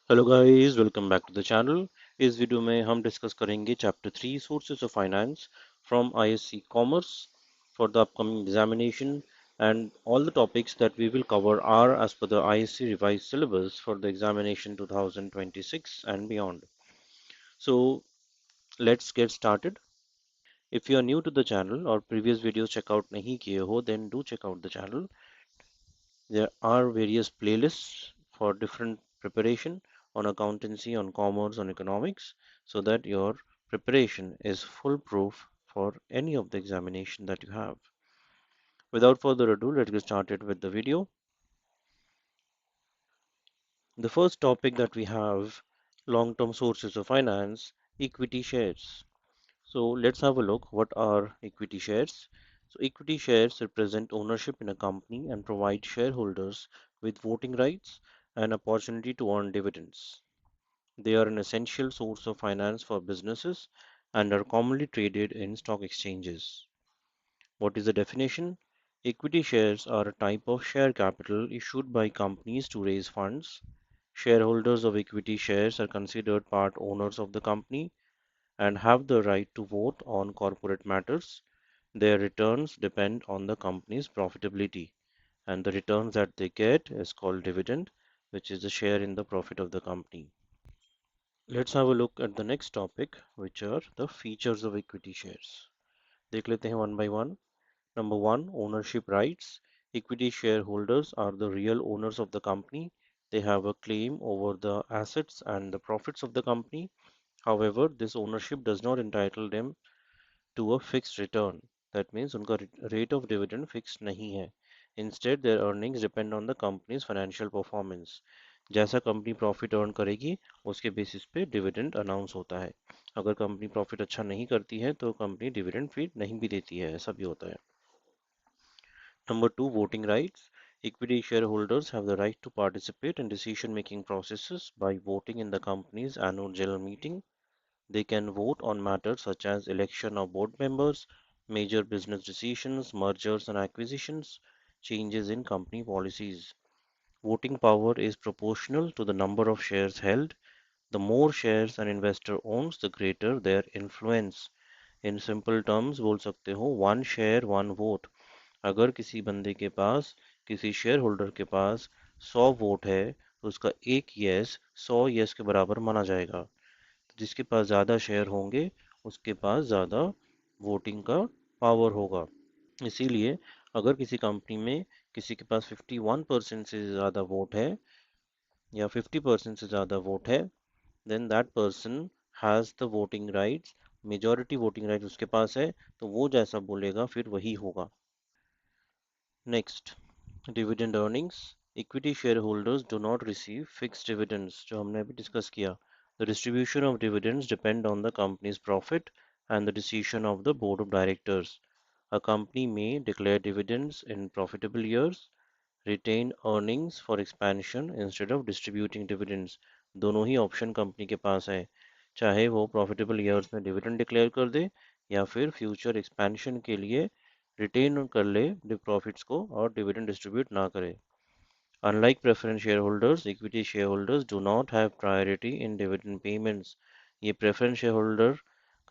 Hello guys, welcome back to the channel. इस video में हम डिस्कस करेंगे chapter 3 sources of finance from ISC commerce for the upcoming examination and all the topics that we will cover are as per the ISC revised syllabus for the examination 2026 and beyond. So let's get started. If you are new to the channel or previous videos check out nahi kiye ho, then do check out the channel. There are various playlists for different preparation on accountancy, on commerce, on economics, so that your preparation is foolproof for any of the examination that you have. Without further ado, let's get started with the video. The first topic that we have, long-term sources of finance, equity shares. So let's have a look. What are equity shares? So equity shares represent ownership in a company and provide shareholders with voting rights and opportunity to earn dividends. They are an essential source of finance for businesses and are commonly traded in stock exchanges. What is the definition? Equity shares are a type of share capital issued by companies to raise funds. Shareholders of equity shares are considered part owners of the company and have the right to vote on corporate matters. Their returns depend on the company's profitability, and the returns that they get is called dividend, which is the share in the profit of the company. Let's have a look at the next topic, which are the features of equity shares. देख लेते हैं one by one. Number one, ownership rights. Equity shareholders are the real owners of the company. They have a claim over the assets and the profits of the company. However, this ownership does not entitle them to a fixed return. That means उनका rate of dividend fixed नहीं है. Instead, their earnings depend on the company's financial performance. जैसा company profit earn करेगी उसके basis पे dividend announce होता है. अगर कंपनी प्रॉफिट अच्छा नहीं करती है तो कंपनी डिविडेंड फी नहीं भी देती है, ऐसा भी होता है. Number two, voting rights. Equity shareholders have the right to participate in decision-making processes by voting in the company's annual general meeting. They can vote on matters such as election of board members, major business decisions, mergers and acquisitions, changes in company policies. Voting power is proportional to the number of shares held. The more shares an investor owns, the greater their influence. In simple terms बोल सकते हो one share one vote. अगर किसी बंदे के पास, किसी share holder के पास 100 vote है तो उसका एक यस 100 यस के बराबर माना जाएगा. जिसके पास ज़्यादा शेयर होंगे उसके पास ज़्यादा वोटिंग का पावर होगा. इसीलिए अगर किसी कंपनी में किसी के पास 51% से ज़्यादा वोट है या 50% से ज़्यादा वोट है, then that person has the voting rights, majority voting rights उसके पास है, तो वो जैसा बोलेगा फिर वही होगा. Next, dividend earnings. Equity shareholders do not receive fixed dividends, जो हमने अभी डिस्कस किया. The distribution of dividends depend on the company's profit and the decision of the board of directors. A company may declare dividends in profitable years, retain earnings for expansion instead of distributing dividends. दोनों ही option company के पास है, चाहे वो profitable years में dividend declare कर दे या फिर future expansion के लिए रिटेन कर ले प्रॉफिट्स को और डिविडेंड डिस्ट्रीब्यूट ना करे. Unlike preference shareholders, equity shareholders do not have priority in dividend payments. ये preference shareholder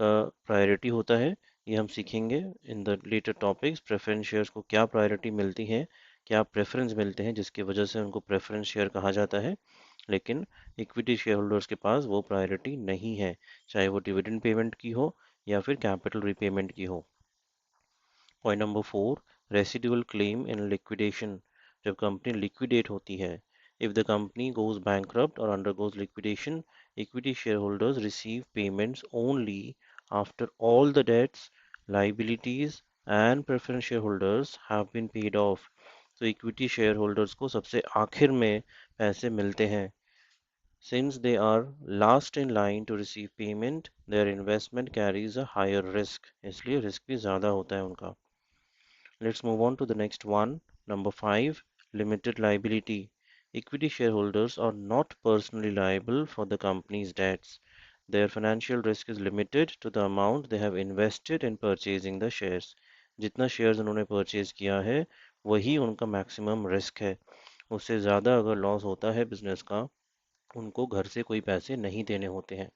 का प्रायोरिटी होता है, ये हम सीखेंगे in the later topics. Preference shares को क्या प्रायोरिटी मिलती है, क्या प्रेफरेंस मिलते हैं जिसकी वजह से उनको प्रेफरेंस शेयर कहा जाता है. लेकिन इक्विटी शेयर होल्डर्स के पास वो प्रायोरिटी नहीं है, चाहे वो डिविडेंड पेमेंट की हो या फिर कैपिटल रिपेमेंट की हो. Point number 4, residual claim in liquidation. जब कंपनी लिक्विडेट होती है, if the company goes bankrupt और undergoes liquidation, equity shareholders receive payments only after all the debts, liabilities and preference shareholders have been paid off. तो equity shareholders को सबसे आखिर में पैसे मिलते हैं. Since they are last in line to receive payment, their investment carries a higher risk. इसलिए risk भी ज़्यादा होता है उनका. Let's move on to the next one. Number 5, limited liability. Equity shareholders are not personally liable for the company's debts. Their financial risk is limited to the amount they have invested in purchasing the shares. जितना shares उन्होंने purchase किया है वही उनका maximum risk है. उससे ज़्यादा अगर लॉस होता है बिजनेस का उनको घर से कोई पैसे नहीं देने होते हैं।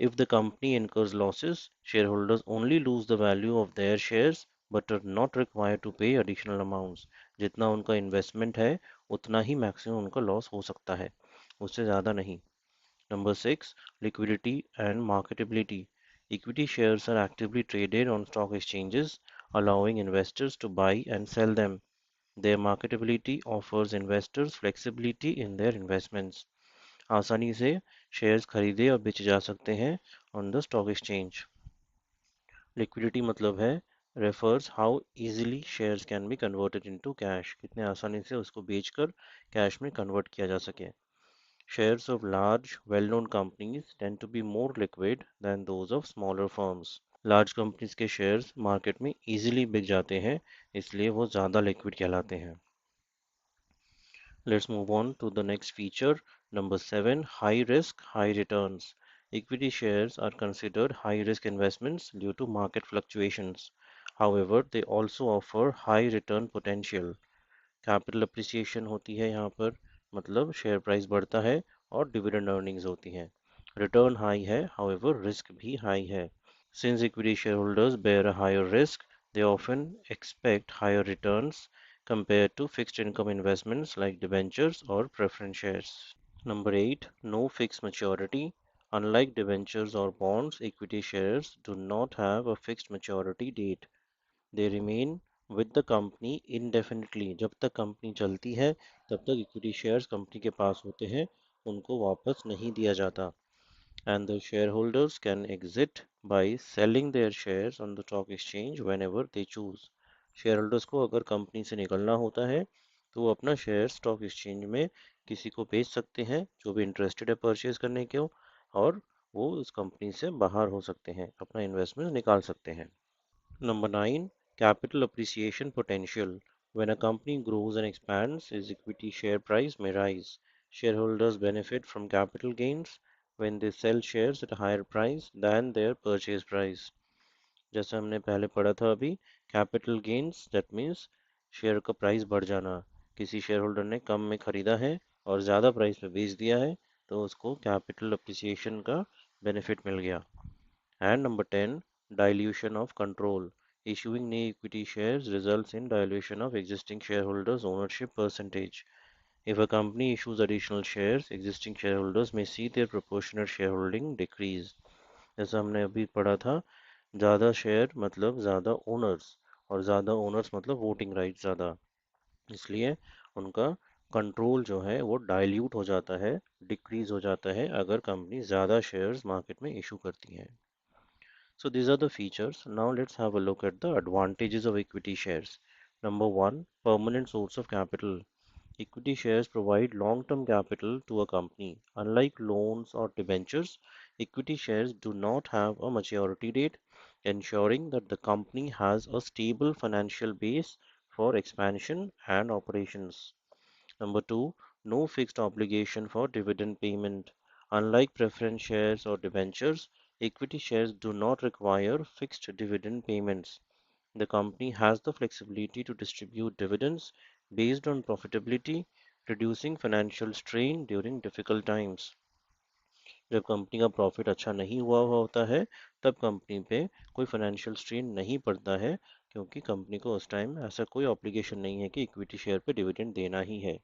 If the company incurs losses, shareholders only lose the value of their shares but are not required to pay additional amounts. जितना उनका इन्वेस्टमेंट है उतना ही मैक्सिमम उनका लॉस हो सकता है, उससे ज़्यादा नहीं। Number 6, liquidity and marketability. Equity shares are actively traded on stock exchanges, allowing investors to buy and sell them. Their marketability offers investors flexibility in their investments. आसानी से शेयर्स खरीदे और बेचे जा सकते हैं on the stock exchange. Liquidity मतलब है refers how easily shares can be converted into cash, कितने आसानी से उसको बेचकर कैश में कन्वर्ट किया जा सके। Shares of large well known companies tend to be more liquid than those of smaller firms. Large companies के शेयर्स मार्केट में इजीली बिक जाते हैं, इसलिए वो ज़्यादा लिक्विड कहलाते हैं। Let's move on to the next feature. Number 7, high risk, high returns. Equity shares are considered high risk investments due to market fluctuations. However, they also offer high return potential. Capital appreciation होती है यहाँ पर, मतलब share price बढ़ता है और dividend earnings होती हैं। रिटर्न हाई है, however रिस्क भी हाई है। Since equity shareholders bear a higher risk, they often expect higher returns compared to fixed income investments like debentures or preference shares. Number 8, no fixed maturity. Unlike debentures or bonds, equity shares do not have a fixed maturity date. They remain with the company indefinitely. जब तक company चलती है तब तक equity shares company के पास होते हैं, उनको वापस नहीं दिया जाता। And the shareholders can exit by selling their shares on the stock exchange whenever they choose. Shareholders को अगर कंपनी से निकलना होता है तो वो अपना शेयर स्टॉक एक्सचेंज में किसी को बेच सकते हैं जो भी इंटरेस्टेड है परचेज करने के, और वो उस कंपनी से बाहर हो सकते हैं, अपना इन्वेस्टमेंट निकाल सकते हैं। Number 9, capital appreciation potential. When a company grows and expands, its equity share price may rise. Shareholders benefit from capital gains when they sell shares at a higher price than their purchase price. जैसा हमने पहले पढ़ा था अभी, capital gains that means share का price बढ़ जाना। किसी शेयर होल्डर ने कम में खरीदा है और ज़्यादा प्राइस पे बेच दिया है तो उसको कैपिटल अप्रिसिएशन का बेनिफिट मिल गया। And number 10, dilution of control. Issuing new equity shares results in dilution of existing shareholders' ownership percentage. If a company issues additional shares, existing shareholders may see their proportionate shareholding decrease. जैसा हमने अभी पढ़ा था, ज़्यादा share मतलब ज़्यादा owners, और ज़्यादा ओनर्स मतलब वोटिंग राइट ज़्यादा, इसलिए उनका कंट्रोल जो है वो डाइल्यूट हो जाता है, डिक्रीज हो जाता है अगर कंपनी ज़्यादा शेयर्स मार्केट में इशू करती है। So these are the features. Now let's have a look at the advantages of equity shares. Number 1, permanent source of capital. Equity shares provide long-term capital to a company. Unlike loans or debentures, equity shares do not have a maturity date, ensuring that the company has a stable financial base for expansion and operations. Number 2, no fixed obligation for dividend payment. Unlike preference shares or debentures, equity shares do not require fixed dividend payments. The company has the flexibility to distribute dividends based on profitability, reducing financial strain during difficult times. जब company का profit अच्छा नहीं हुआ होता है तब company पे कोई फाइनेंशियल स्ट्रेन नहीं पड़ता है, क्योंकि कंपनी को उस टाइम ऐसा कोई ऑब्लिगेशन नहीं है कि इक्विटी शेयर पे डिविडेंड देना ही है।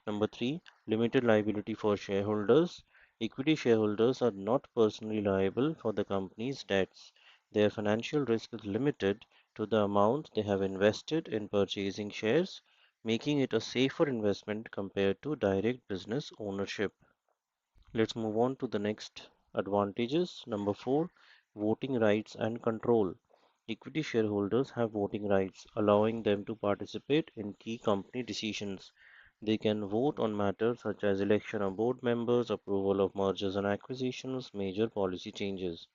Number 3, limited liability for shareholders. Equity shareholders are not personally liable for the company's debts. Their financial risk is limited to the amount they have invested in purchasing shares, making it a safer investment compared to direct business ownership. Let's move on to the next advantages. Number 4, voting rights and control. Equity shareholders have voting rights, allowing them to participate in key company decisions. They can vote on matters such as election of board members, approval of mergers and acquisitions, major policy changes.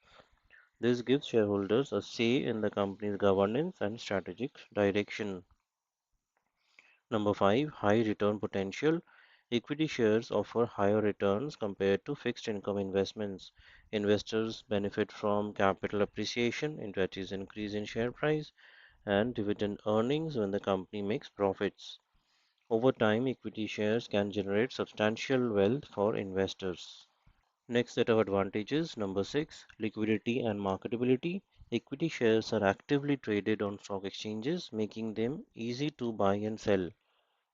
This gives shareholders a say in the company's governance and strategic direction. Number 5, high return potential. Equity shares offer higher returns compared to fixed income investments. Investors benefit from capital appreciation, that is, increase in share price, and dividend earnings when the company makes profits. Over time, equity shares can generate substantial wealth for investors. Next set of advantages, number 6, liquidity and marketability. Equity shares are actively traded on stock exchanges, making them easy to buy and sell.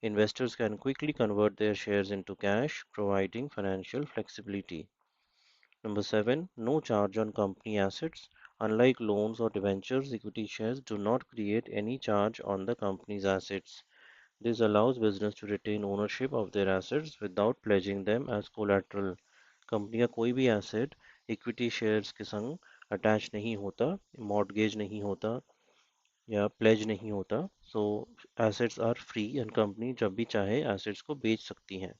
Investors can quickly convert their shares into cash, providing financial flexibility. Number 7, no charge on company assets. Unlike loans or debentures, equity shares do not create any charge on the company's assets. This allows business to retain ownership of their assets without pledging them as collateral. Company का कोई भी asset equity shares के संग attach नहीं होता, mortgage नहीं होता या प्लेज नहीं होता. So assets are free and company जब भी चाहे एसेट्स को बेच सकती हैं.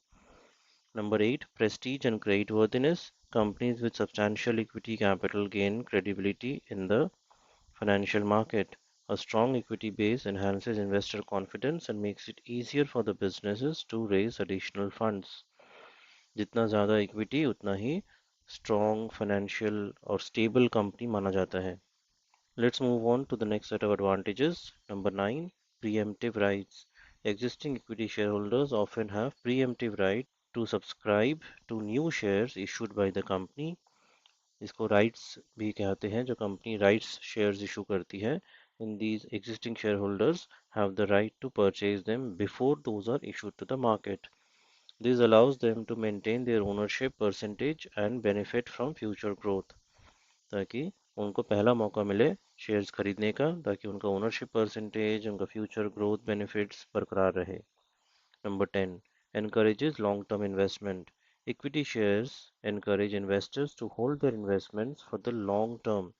Number 8, prestige and creditworthiness. Companies with substantial equity capital gain credibility in the financial market. A strong equity base enhances investor confidence and makes it easier for the businesses to raise additional funds. जितना ज़्यादा equity उतना ही strong financial और stable company माना जाता है. Let's move on to the next set of advantages. Number 9, preemptive rights. Existing equity shareholders often have preemptive right to subscribe to new shares issued by the company. इसको rights भी कहते हैं जो company rights shares issue करती है. In these existing shareholders have the right to purchase them before those are issued to the market. This allows them to maintain their ownership percentage and benefit from future growth. ताकि उनको पहला मौका मिले shares खरीदने का ताकि उनका ownership percentage उनका फ्यूचर ग्रोथ बेनिफिट्स बरकरार रहे. Number 10, encourages long-term investment. Equity shares encourage investors to hold their investments for the long term,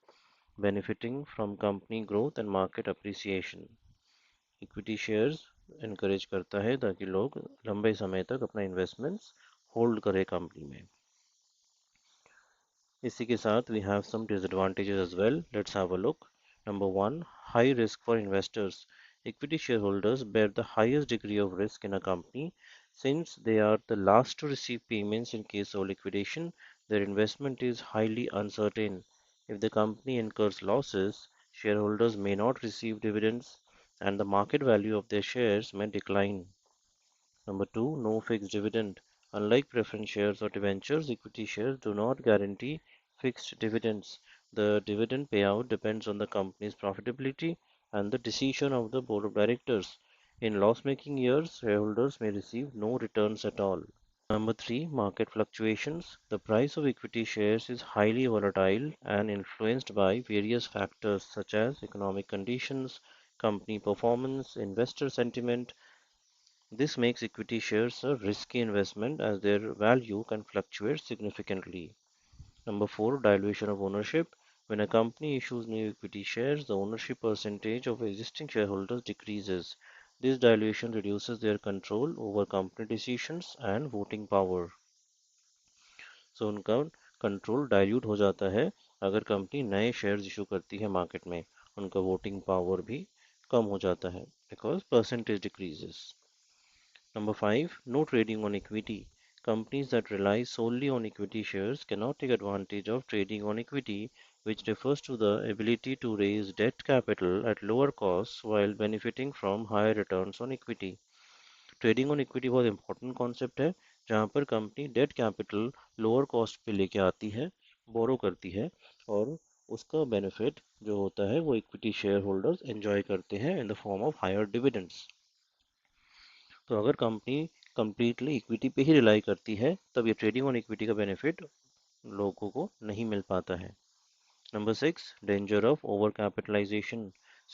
benefiting from company growth and market appreciation. Equity shares encourage करता है ताकि लोग लंबे समय तक अपना इन्वेस्टमेंट्स होल्ड करें कंपनी में. इसी के साथ we have some disadvantages as well. Let's have a look. Number 1, high risk for investors. Equity shareholders bear the highest degree of risk in a company. Since they are the last to receive payments in case of liquidation, their investment is highly uncertain. If the company incurs losses, shareholders may not receive dividends and the market value of their shares may decline. Number 2, no fixed dividend. Unlike preference shares or debentures, equity shares do not guarantee fixed dividends. The dividend payout depends on the company's profitability and the decision of the board of directors. In loss-making years, shareholders may receive no returns at all. Number 3, market fluctuations. The price of equity shares is highly volatile and influenced by various factors such as economic conditions, company performance, investor sentiment. This makes equity shares a risky investment as their value can fluctuate significantly. Number 4, dilution of ownership. When a company issues new equity shares, the ownership percentage of existing shareholders decreases. This dilution reduces their control over company decisions and voting power. So उनका control dilute हो जाता है अगर company नए shares issue करती है market में. उनका वोटिंग पावर भी कम हो जाता है because percentage decreases. Number 5, no trading on equity. Companies that rely solely on equity shares cannot take advantage of trading on equity, which refers to the ability to raise debt capital at lower costs while benefiting from higher returns on equity. Trading on equity बहुत important concept है जहाँ पर company debt capital lower cost पे लेके आती है, बोरो करती है और उसका बेनिफिट जो होता है वो इक्विटी शेयर होल्डर्स एंजॉय करते हैं in the form of higher dividends. तो अगर कंपनी कंप्लीटली इक्विटी पे ही रिलाई करती है तब ये ट्रेडिंग ऑन इक्विटी का बेनिफिट लोगों को नहीं मिल पाता है. Number 6, danger of overcapitalization.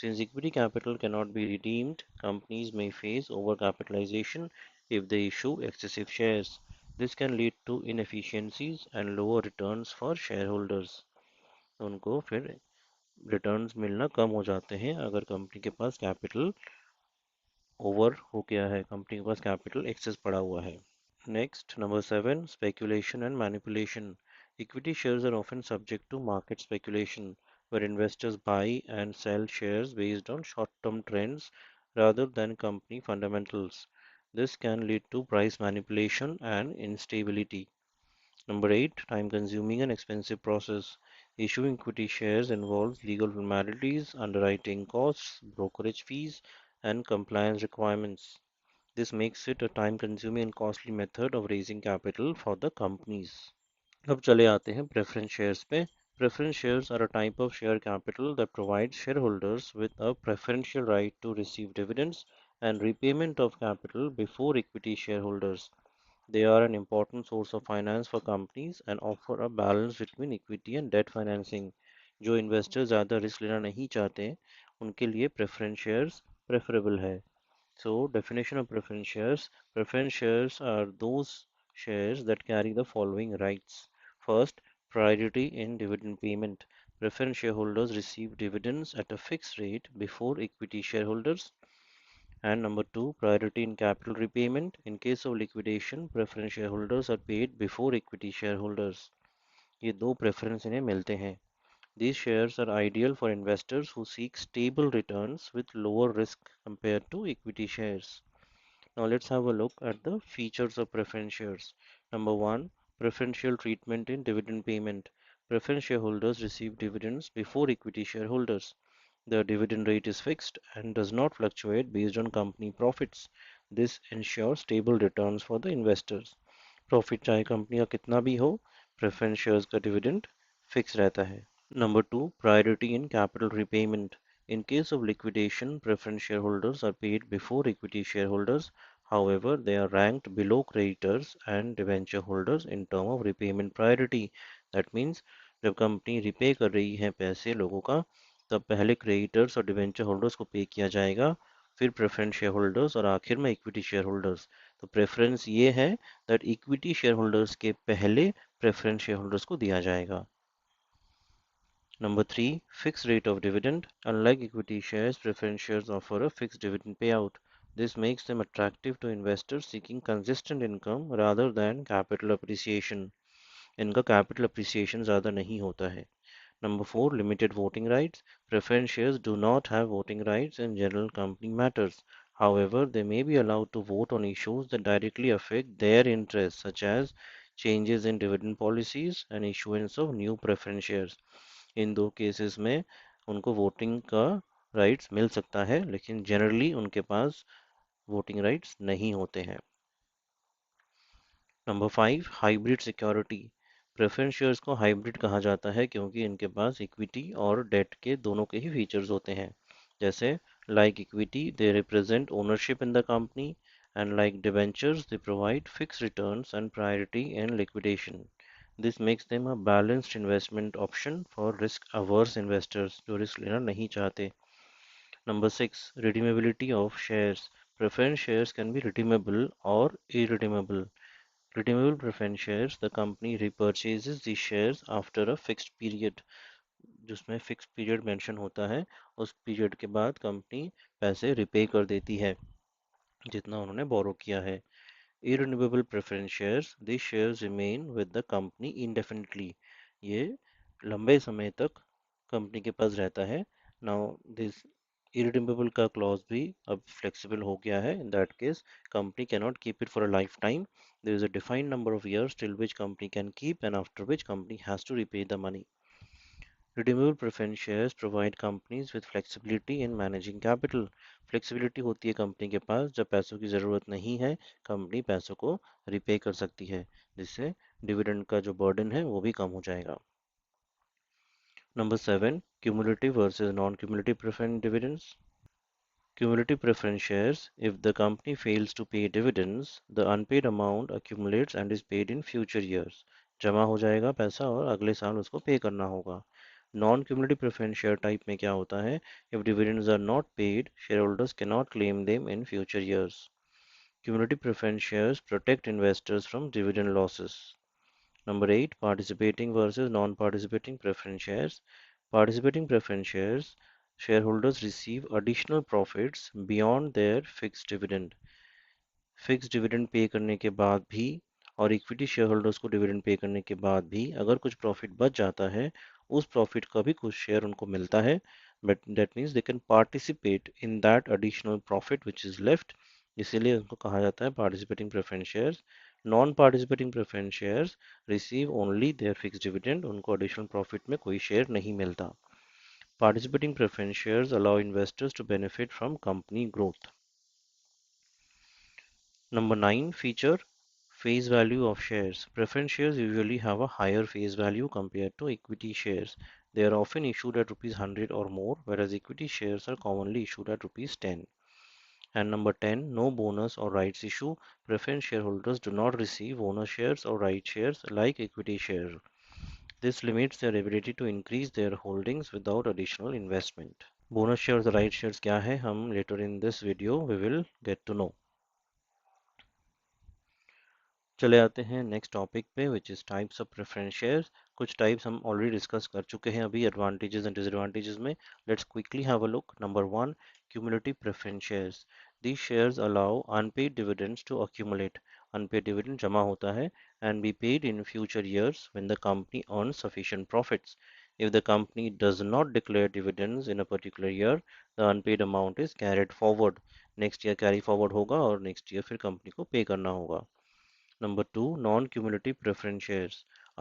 Since equity capital cannot be redeemed, companies may face overcapitalization if they issue excessive shares. This can lead to inefficiencies and lower returns for shareholders. तो उनको फिर returns मिलना कम हो जाते हैं अगर कंपनी के पास capital over हो गया है, कंपनी के पास कैपिटल एक्सेस पड़ा हुआ है. Next, number 7, speculation and manipulation. Equity shares are often subject to market speculation, where investors buy and sell shares based on short-term trends rather than company fundamentals. This can lead to price manipulation and instability. Number 8, time-consuming and expensive process. Issuing equity shares involves legal formalities, underwriting costs, brokerage fees, and compliance requirements. This makes it a time-consuming and costly method of raising capital for the companies. अब चले आते हैं preference shares पे. Preference shares are a type of share capital that provides shareholders with a preferential right to receive dividends and repayment of capital before equity shareholders. They are an important source of finance for companies and offer a balance between equity and debt financing. जो investors ज़्यादा risk लेना नहीं चाहते, उनके लिए preference shares preferable है. So, definition of preference shares. Preference shares are those shares that carry the following rights. First, priority in dividend payment. Preference shareholders receive dividends at a fixed rate before equity shareholders. And number two, priority in capital repayment. In case of liquidation, preference shareholders are paid before equity shareholders. ये दो preference इन्हें मिलते हैं. These shares are ideal for investors who seek stable returns with lower risk compared to equity shares. Now let's have a look at the features of preference shares. Number one, preferential treatment in dividend payment. Preference shareholders receive dividends before equity shareholders. The dividend rate is fixed and does not fluctuate based on company profits. This ensures stable returns for the investors. Profit चाहे company का कितना भी हो, preference shares का dividend fixed रहता है. Number two, priority in capital repayment. In case of liquidation, preference shareholders are paid before equity shareholders. However, they are ranked below creditors and debenture holders in terms of repayment priority. That means जब company repay कर रही है पैसे लोगों का, तब पहले creditors और डिवेंचर होल्डर्स को पे किया जाएगा, फिर प्रेफरेंस शेयर होल्डर्स और आखिर में इक्विटी शेयर होल्डर्स. तो प्रेफरेंस ये है दैट इक्विटी शेयर होल्डर्स के पहले प्रेफरेंस शेयर होल्डर्स को दिया जाएगा. Number three, fixed rate of dividend. Unlike equity shares, preference shares offer a fixed dividend payout. This makes them attractive to investors seeking consistent income rather than capital appreciation. इनका capital appreciation ज़्यादा नहीं होता है. Number four, limited voting rights. Preference shares do not have voting rights in general company matters. However, they may be allowed to vote on issues that directly affect their interests, such as changes in dividend policies and issuance of new preference shares. इन दो cases में उनको voting का rights मिल सकता है, लेकिन generally उनके पास voting rights नहीं होते हैं. Number five, hybrid security. Preference shares को हाइब्रिड कहा जाता है क्योंकि इनके पास इक्विटी और डेट के दोनों के ही फीचर्स होते हैं. जैसे like equity they represent ownership in the company, and like debentures they provide fix returns and priority in liquidation. This makes them a balanced investment option for risk-averse investors जो risk लेना नहीं चाहते. Number six, redeemability of shares. Preference shares can be redeemable or irredeemable. Redeemable preference shares, the company repurchases the shares after a fixed period. जिसमें fix period mention होता है, उस period के बाद कंपनी पैसे रिपे कर देती है जितना उन्होंने बोरो किया है. Irrenewable preference shares, these shares remain with the company indefinitely. ये लंबे समय तक कंपनी के पास रहता है. Now this irredeemable का clause भी अब flexible हो गया है. In that case, company cannot keep it for a lifetime. There is a defined number of years till which company can keep and after which company has to repay the money. Redeemable preference shares provide companies with flexibility in managing capital. Flexibility होती है company के पास, जब पैसों की ज़रूरत नहीं है company पैसों को रिपे कर सकती है, जिससे डिविडेंड का जो बर्डन है वो भी कम हो जाएगा. Number seven, cumulative versus non-cumulative preference dividends. Cumulative preference shares, if the company fails to pay dividends, the unpaid amount accumulates and is paid in future years. जमा हो जाएगा पैसा और अगले साल उसको पे करना होगा. Non cumulative preference share type में क्या होता है, if dividends are not paid share holders can not claim them in future years. Cumulative preference shares protect investors from dividend losses. Number eight, participating versus non participating preference shares. Participating preference shares, shareholders receive additional profits beyond their fixed dividend. Fix dividend pay करने के बाद भी और equity share holders को dividend pay करने के बाद भी अगर कुछ प्रॉफिट बच जाता है, उस प्रॉफिट का भी कुछ शेयर उनको मिलता है, but that means they can participate in that additional profit which is left. इसीलिए उनको कहा जाता है participating preference shares. Non participating preference shares receive only their fix dividend, उनको एडिशनल प्रॉफिट में कोई शेयर नहीं मिलता. Participating preference shares allow investors to benefit from company growth. Number 9 feature face value of shares. Preference shares usually have a higher face value compared to equity shares. They are often issued at rupees 100 or more, whereas equity shares are commonly issued at rupees 10. And number 10, no bonus or rights issue. Preference shareholders do not receive bonus shares or right shares like equity shares. This limits their ability to increase their holdings without additional investment. Bonus shares or right shares क्या है हम later in this video we will get to know. चले आते हैं next topic पे which is types of preference shares. कुछ types हम already discuss कर चुके हैं अभी एडवांटेजेस एंड डिसएडवांटेजेस में. Let's quickly have a look. Number 1, cumulative preference shares. these shares allow unpaid dividends to accumulate. Unpaid dividend जमा होता है and be paid in future years when the company earns sufficient profits. If the company does not declare dividends in a particular year, the unpaid amount is carried forward. Next year carry forward होगा और next year फिर company को पे करना होगा. Number 2, non-cumulative preference shares.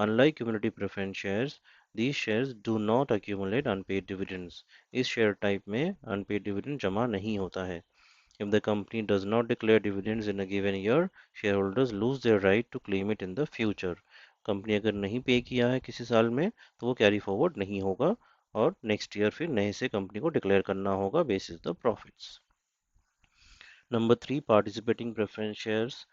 Unlike cumulative preference shares, these shares do not accumulate unpaid dividends. इस share type में unpaid dividend जमा नहीं होता है. If the company does not declare dividends in a given year, shareholders lose their right to claim it in the future. Company अगर नहीं पे किया है किसी साल में तो वो कैरी फॉरवर्ड नहीं होगा और नेक्स्ट ईयर फिर नए से कंपनी को डिक्लेयर करना होगा basis the profits. Number 3, participating preference shares.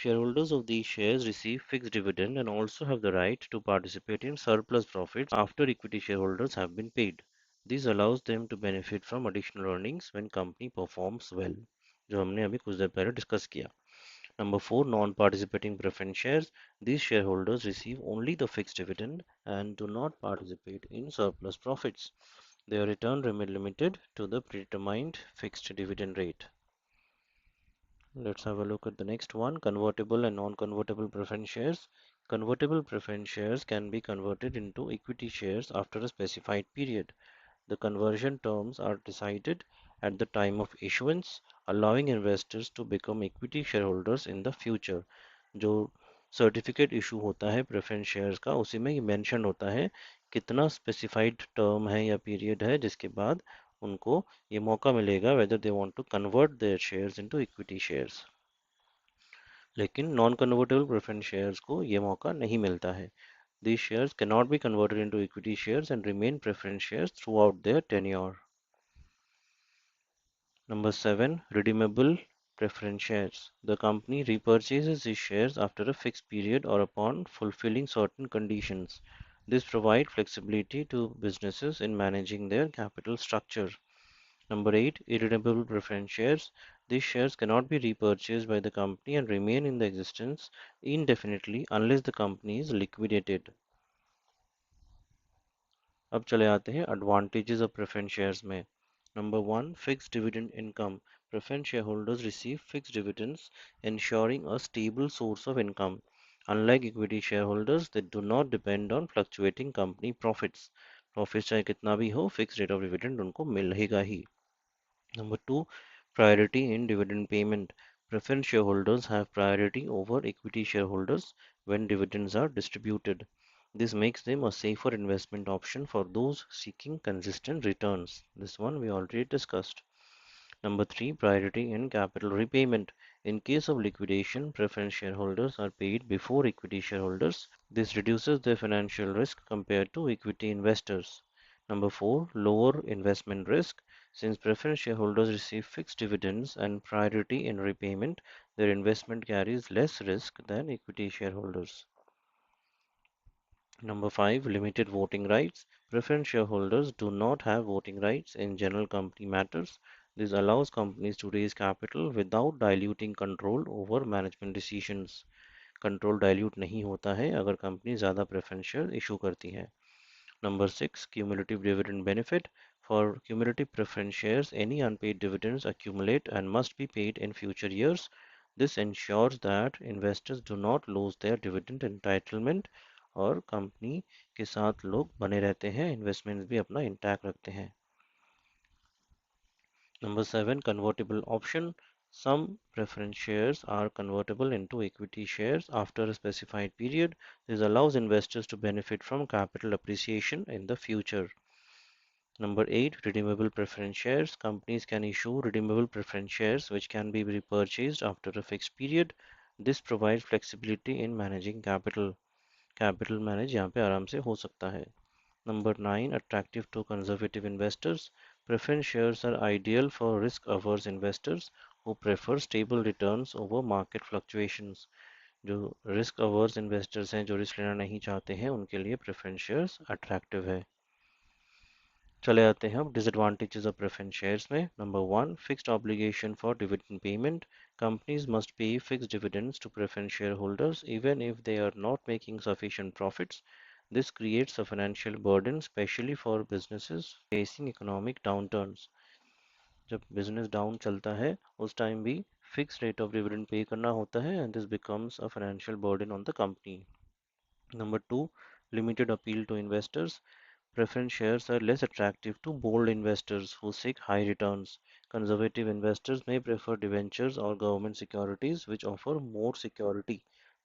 Shareholders of these shares receive fixed dividend and also have the right to participate in surplus profits after equity shareholders have been paid. This allows them to benefit from additional earnings when company performs well, जो हमने अभी कुछ देर पहले discuss किया. Number 4, non-participating preference shares. These shareholders receive only the fixed dividend and do not participate in surplus profits. Their return remain limited to the predetermined fixed dividend rate. Let's have a look at the next one, convertible and non-convertible preference shares. Convertible preference shares can be converted into equity shares after a specified period. The conversion terms are decided at the time of issuance, allowing investors to become equity shareholders in the future. जो certificate issue होता है preference shares का उसी में ये mention होता है कितना स्पेसिफाइड टर्म है या पीरियड है जिसके बाद उनको ये मौका मिलेगा whether they want to convert their shares into equity shares. लेकिन नॉन कन्वर्टेबल प्रेफरेंस शेयर्स को ये मौका नहीं मिलता है. These shares cannot be converted into equity shares and remain preference shares throughout their tenure. Number 7, redeemable preference shares. The company repurchases these shares after a fixed period or upon fulfilling certain conditions. This provides flexibility to businesses in managing their capital structure. Number 8, irredeemable preference shares. These shares cannot be repurchased by the company and remain in the existence indefinitely unless the company is liquidated. अब चले आते हैं advantages of preference shares में. Number 1, fixed dividend income. Preference shareholders receive fixed dividends, ensuring a stable source of income. Unlike equity shareholders, they do not depend on fluctuating company profits. Profits चाहे कितना भी हो, fixed rate of dividend उनको मिलेगा ही. Number 2, priority in dividend payment. Preference shareholders have priority over equity shareholders when dividends are distributed. This makes them a safer investment option for those seeking consistent returns. This one we already discussed. Number 3, priority in capital repayment. In case of liquidation, preference shareholders are paid before equity shareholders. This reduces their financial risk compared to equity investors. Number 4, lower investment risk. Since preference shareholders receive fixed dividends and priority in repayment, their investment carries less risk than equity shareholders. Number 5, limited voting rights. Preference shareholders do not have voting rights in general company matters. This allows companies to raise capital without diluting control over management decisions. Control dilute नहीं होता है अगर company ज़्यादा preference share issue करती है. Number 6, cumulative dividend benefit. For cumulative preference shares, any unpaid dividends accumulate and must be paid in future years. This ensures that investors do not lose their dividend entitlement और company के साथ लोग बने रहते हैं, investments भी अपना intact रखते हैं. Number 7, convertible option. Some preference shares are convertible into equity shares after a specified period. This allows investors to benefit from capital appreciation in the future. Number 8, redeemable preference shares. Companies can issue redeemable preference shares which can be repurchased after a fixed period. This provides flexibility in managing capital. Capital manage यहाँ पे आराम से हो सकता है. Number 9, attractive to conservative investors. Preference shares are ideal for risk-averse investors who prefer stable returns over market fluctuations. जो risk averse investors हैं जो रिस्क लेना नहीं चाहते हैं उनके लिए preference shares attractive है. चले आते हैं अब डिसएडवांटेजेस ऑफ प्रेफरेंस शेयर्स में. Number 1, fixed obligation for dividend payment. Companies must pay fixed dividends to preference shareholders even if they are not making sufficient profits. This creates a financial burden, especially for businesses facing economic downturns. जब business down चलता है उस time भी fix rate of dividend pay करना होता है and this becomes a financial burden on the company. Number 2, limited appeal to investors. Preference shares are less attractive to bold investors who seek high returns. Conservative investors may prefer debentures or government securities which offer more security.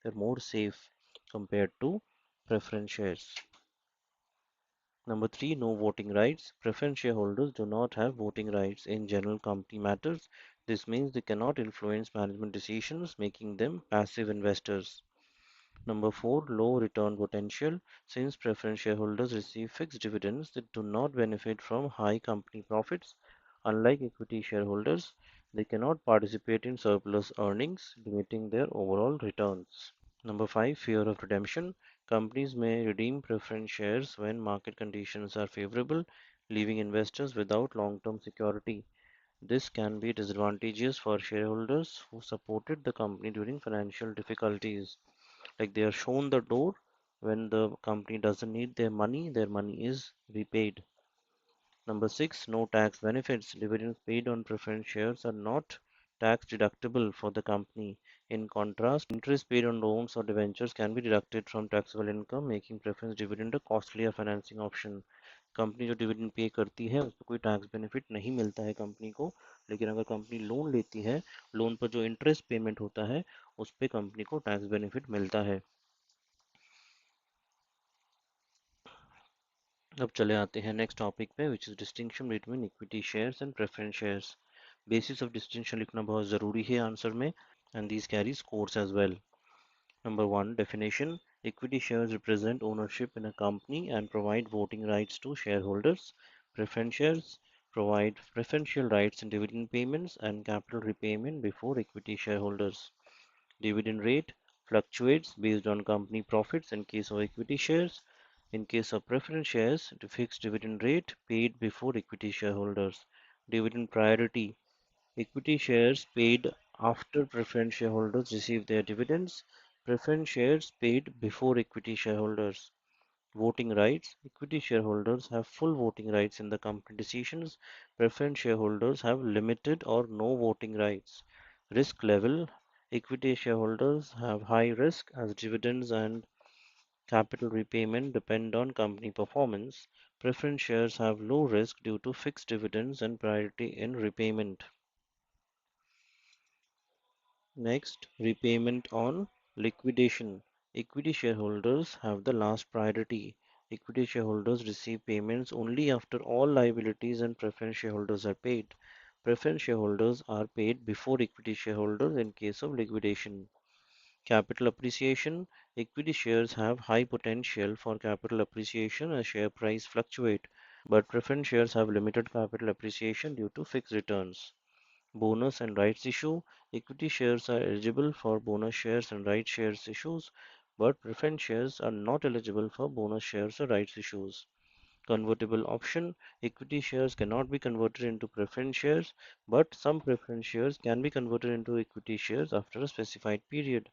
They're more safe compared to preference shares. Number 3, no voting rights. Preference shareholders do not have voting rights in general company matters. This means they cannot influence management decisions, making them passive investors. Number 4, low return potential. Since preference shareholders receive fixed dividends, they do not benefit from high company profits. Unlike equity shareholders, they cannot participate in surplus earnings, limiting their overall returns. Number 5, fear of redemption. Companies may redeem preference shares when market conditions are favorable, leaving investors without long-term security. This can be disadvantageous for shareholders who supported the company during financial difficulties. Like they are shown the door when the company doesn't need their money is repaid. Number 6, no tax benefits. Dividends paid on preference shares are not tax deductible for the company. In contrast, interest paid on loans or debentures can be deducted from taxable income, making preference dividend a costlier financing option. Company जो dividend pay करती है उस पर कोई tax benefit नहीं मिलता है company को, लेकिन अगर कंपनी लोन लेती है, लोन पर जो इंटरेस्ट पेमेंट होता है उस पर कंपनी को टैक्स बेनिफिट मिलता है. अब चले आते हैं नेक्स्ट टॉपिक पे which is distinction between equity shares and preference shares. Basis of distinction लिखना बहुत ज़रूरी है आंसर में and these carry scores as well. Number 1, definition. Equity shares represent ownership in a company and provide voting rights to shareholders. Preference shares provide preferential rights in dividend payments and capital repayment before equity shareholders. Dividend rate fluctuates based on company profits in case of equity shares. In case of preference shares, the fixed dividend rate paid before equity shareholders. Dividend priority. Equity shares paid after preference shareholders receive their dividends. Preference shares paid before equity shareholders. Voting rights. Equity shareholders have full voting rights in the company decisions. Preference shareholders have limited or no voting rights. Risk level. Equity shareholders have high risk as dividends and capital repayment depend on company performance. Preference shares have low risk due to fixed dividends and priority in repayment. Next, repayment on liquidation. Equity shareholders have the last priority. Equity shareholders receive payments only after all liabilities and preference shareholders are paid. Preference shareholders are paid before equity shareholders in case of liquidation. Capital appreciation. Equity shares have high potential for capital appreciation as share price fluctuate, but preference shares have limited capital appreciation due to fixed returns. Bonus and rights issue. Equity shares are eligible for bonus shares and rights shares issues, but preference shares are not eligible for bonus shares or rights issues. Convertible option. Equity shares cannot be converted into preference shares, but some preference shares can be converted into equity shares after a specified period.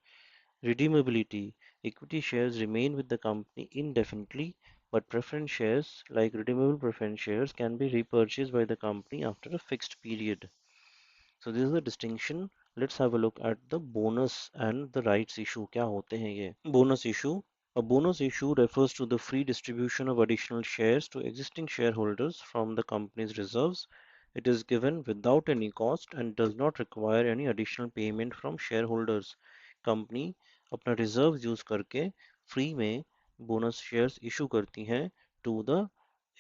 Redeemability. Equity shares remain with the company indefinitely, but preference shares, like redeemable preference shares, can be repurchased by the company after a fixed period. So this is the distinction. Let's have a look at the bonus and the rights issue. क्या होते हैं ये? Bonus issue. A bonus issue refers to the free distribution of additional shares to existing shareholders from the company's reserves. It is given without any cost and does not require any additional payment from shareholders. Company अपना reserves use करके free में bonus shares issue करती हैं to the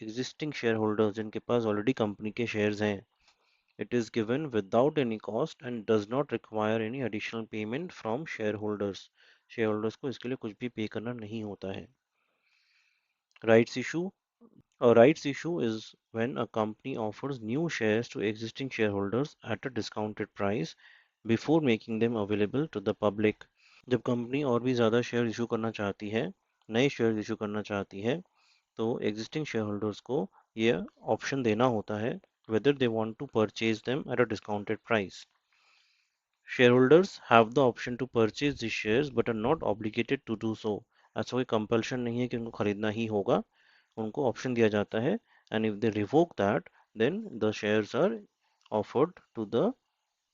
existing share holders जिनके पास already company के shares हैं, it is given without any cost and does not require any additional payment from shareholders. Shareholders को इसके लिए कुछ भी पे करना नहीं होता है. Rights issue. A rights issue is when a company offers new shares to existing shareholders at a discounted price before making them available to the public. जब कंपनी और भी ज़्यादा शेयर इशू करना चाहती है, नए शेयर इशू करना चाहती है, तो एग्जिस्टिंग शेयर होल्डर्स को ये ऑप्शन देना होता है whether they want to purchase them at a discounted price. Shareholders have the option to purchase these shares but are not obligated to do so. ऐसा कोई कंपल्शन नहीं है कि उनको खरीदना ही होगा, उनको ऑप्शन दिया जाता है and if they revoke that then the shares are offered to the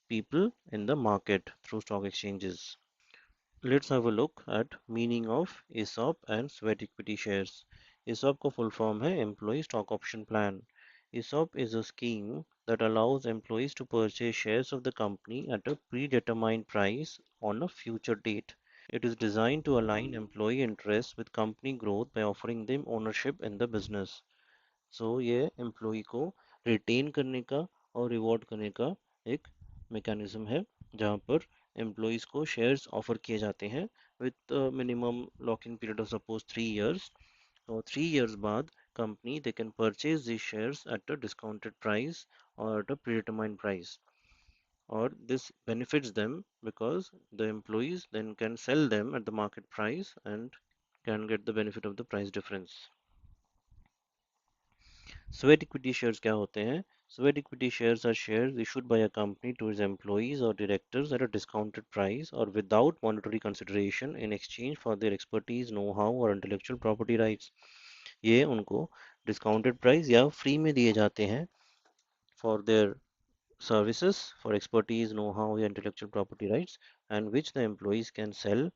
people in the market through stock exchanges. Let's have a look at meaning of ESOP and sweat equity shares. ESOP का full form है Employee Stock Option Plan. ESOP is a scheme that allows employees to purchase shares of the company at a predetermined price on a future date. It is designed to align employee interests with company growth by offering them ownership in the business. So ये employee को retain करने का और reward करने का एक mechanism है जहाँ पर एम्प्लॉयज़ को शेयर्स ऑफर किए जाते हैं with minimum locking period of suppose 3 years. और 3 years बाद company they can purchase these shares at a discounted price or at a predetermined price. Or this benefits them because the employees then can sell them at the market price and can get the benefit of the price difference. Sweat equity shares क्या होते हैं? Sweat equity shares are shares issued by a company to its employees or directors at a discounted price or without monetary consideration in exchange for their expertise, know-how or intellectual property rights. ये उनको discounted price या free में दिए जाते हैं for their services, for expertise, know-how या intellectual property rights, and which the employees can sell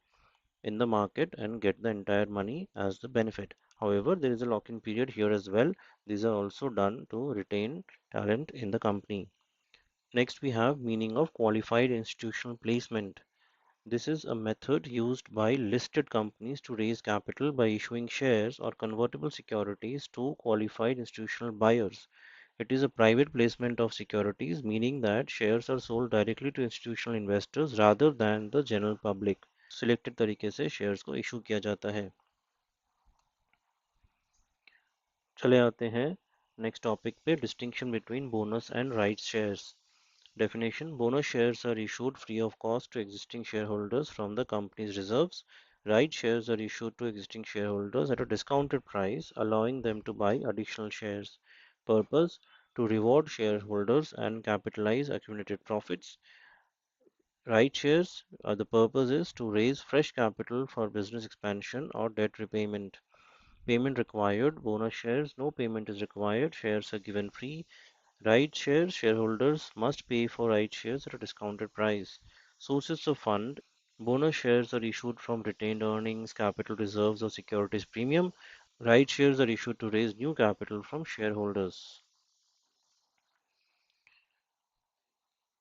in the market and get the entire money as the benefit. However, there is a lock-in period here as well. These are also done to retain talent in the company. Next, we have meaning of qualified institutional placement. This is a method used by listed companies to raise capital by issuing shares or convertible securities to qualified institutional buyers. It is a private placement of securities, meaning that shares are sold directly to institutional investors rather than the general public. Selected तरीके से shares को issue किया जाता है. चले आते हैं next topic पे, distinction between bonus and rights shares. Definition: bonus shares are issued free of cost to existing shareholders from the company's reserves. Right shares are issued to existing shareholders at a discounted price, allowing them to buy additional shares. Purpose: to reward shareholders and capitalize accumulated profits. Right shares, the purpose is to raise fresh capital for business expansion or debt repayment. Payment required: bonus shares, no payment is required, shares are given free. Right shares, shareholders must pay for right shares at a discounted price. Sources of fund: bonus shares are issued from retained earnings, capital reserves, or securities premium. Right shares are issued to raise new capital from shareholders.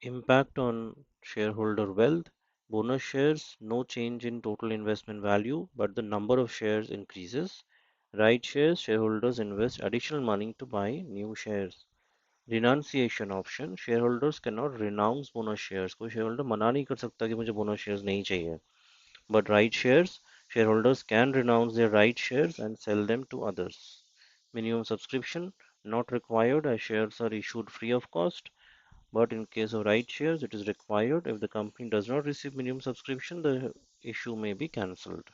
Impact on shareholder wealth: bonus shares, no change in total investment value, but the number of shares increases. Right shares, shareholders invest additional money to buy new shares. Renunciation option: shareholders cannot renounce bonus shares. कोई shareholder मना नहीं कर सकता कि मुझे bonus shares नहीं चाहिए. But right shares, shareholders can renounce their right shares and sell them to others. Minimum subscription not required as shares are issued free of cost. But in case of right shares, it is required. If the company does not receive minimum subscription, the issue may be cancelled.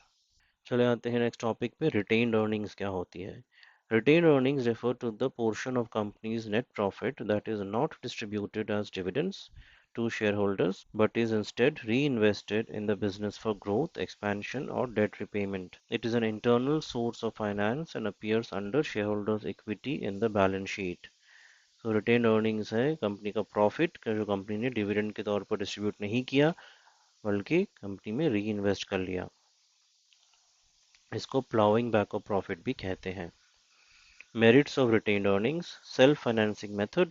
चले आते हैं next topic पे, retained earnings क्या होती है. Retained earnings refer to the portion of company's net profit that is not distributed as dividends to shareholders but is instead reinvested in the business for growth, expansion, or debt repayment. It is an internal source of finance and appears under shareholders' equity in the balance sheet. तो retain earnings है company का profit जो company ने dividend के तौर पर distribute नहीं किया बल्कि कंपनी में री इन्वेस्ट कर लिया. इसको प्लाउइंग बैक ऑफ प्रॉफिट भी कहते हैं. Merits of retained earnings: self-financing method.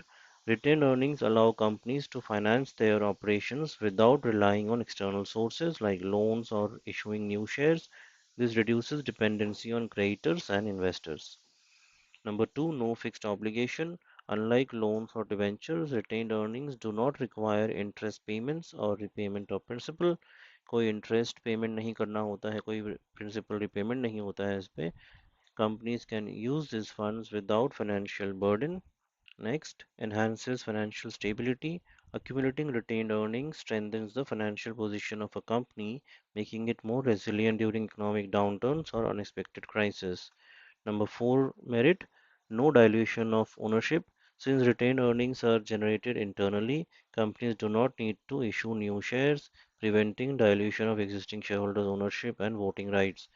Retained earnings allow companies to finance their operations without relying on external sources like loans or issuing new shares. This reduces dependency on creditors and investors. Number two, no fixed obligation. Unlike loans or debentures, retained earnings do not require interest payments or repayment of principal. कोई interest payment नहीं करना होता है, कोई principal repayment नहीं होता है इस पे. Companies can use these funds without financial burden. Next, enhances financial stability. Accumulating retained earnings strengthens the financial position of a company, making it more resilient during economic downturns or unexpected crises. Number four merit, no dilution of ownership. Since retained earnings are generated internally, companies do not need to issue new shares, preventing dilution of existing shareholders' ownership and voting rights.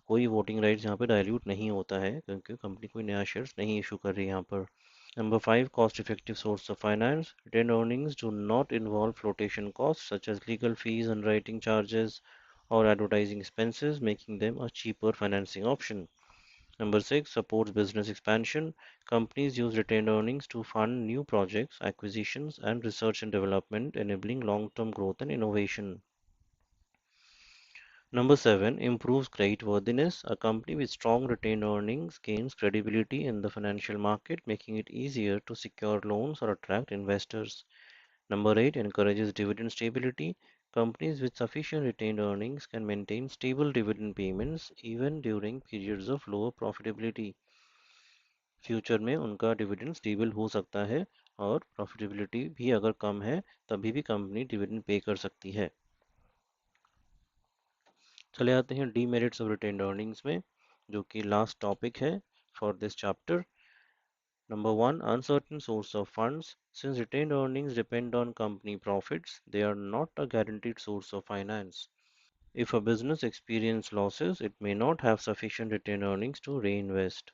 कोई voting rights यहाँ पे dilute नहीं होता है क्योंकि company कोई नया shares नहीं इशू कर रही है यहाँ पर. Number five, cost-effective source of finance. Retained earnings do not involve flotation costs such as legal fees, underwriting charges, or advertising expenses, making them a cheaper financing option. Number six, supports business expansion. Companies use retained earnings to fund new projects, acquisitions, and research and development, enabling long-term growth and innovation. Number seven, improves creditworthiness. A company with strong retained earnings gains credibility in the financial market, making it easier to secure loans or attract investors. Number eight, encourages dividend stability. Companies with sufficient retained earnings can maintain stable dividend payments even during periods of lower profitability. Future में उनका dividend stable हो सकता है और profitability भी अगर कम है तभी भी कंपनी डिविडेंड पे कर सकती है. चले आते हैं डीमेरिट्स ऑफ रिटेन्ड अर्निंग्स में, जो कि लास्ट टॉपिक है for this chapter. Number one, uncertain source of funds. Since retained earnings depend on company profits, they are not a guaranteed source of finance. If a business experiences losses, it may not have sufficient retained earnings to reinvest.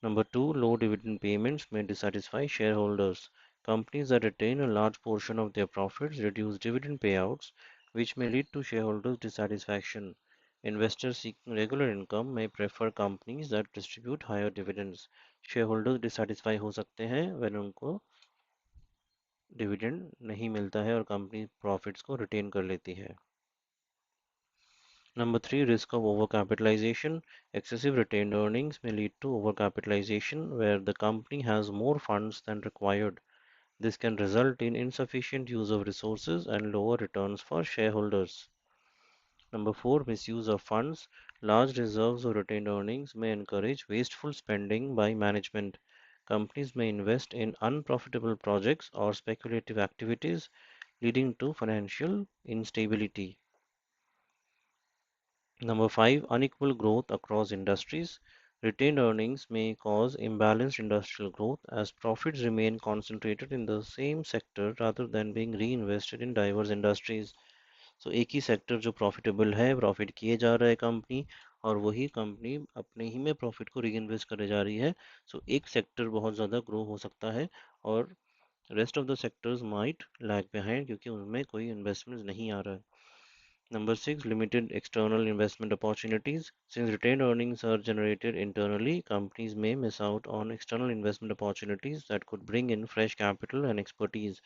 Number two, low dividend payments may dissatisfy shareholders. Companies that retain a large portion of their profits reduce dividend payouts, which may lead to shareholders' dissatisfaction. Investors seeking regular income may prefer companies that distribute higher dividends. Shareholders dissatisfy हो सकते हैं when उनको dividend नहीं मिलता है और company profits को retain कर लेती है. Number three, risk of overcapitalization. Excessive retained earnings may lead to overcapitalization where the company has more funds than required. This can result in insufficient use of resources and lower returns for shareholders. Number four, misuse of funds. Large reserves of retained earnings may encourage wasteful spending by management. Companies may invest in unprofitable projects or speculative activities, leading to financial instability. Number five, unequal growth across industries. Retained earnings may cause imbalanced industrial growth as profits remain concentrated in the same sector rather than being reinvested in diverse industries. So एक ही sector जो profitable है, profit किए जा रहा है company, और वही company अपने ही में प्रॉफिट को री इन्वेस्ट करे जा रही है. सो एक सेक्टर बहुत ज़्यादा ग्रो हो सकता है और rest of the sectors might lag behind क्योंकि उनमें कोई इन्वेस्टमेंट नहीं आ रहा है. Number six, limited external investment opportunities. Since retained earnings are generated internally, companies may miss out on external investment opportunities that could bring in fresh capital and expertise.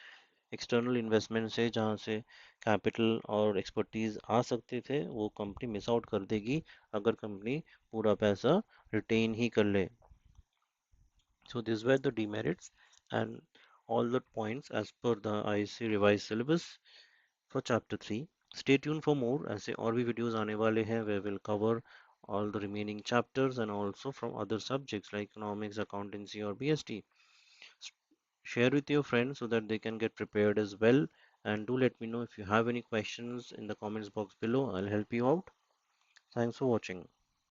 External investment से जहाँ से capital और expertise आ सकते थे वो company miss out कर देगी अगर कंपनी पूरा पैसा रिटेन ही कर ले. So these were the demerits and all the points as per the ISC revised syllabus for chapter 3. Stay tuned for more ऐसे और भी वीडियोस आने वाले हैं where we'll cover all the remaining chapters and also from other subjects like economics, accountancy or BST. Share with your friends so that they can get prepared as well. And do let me know if you have any questions in the comments box below. I'll help you out. Thanks for watching.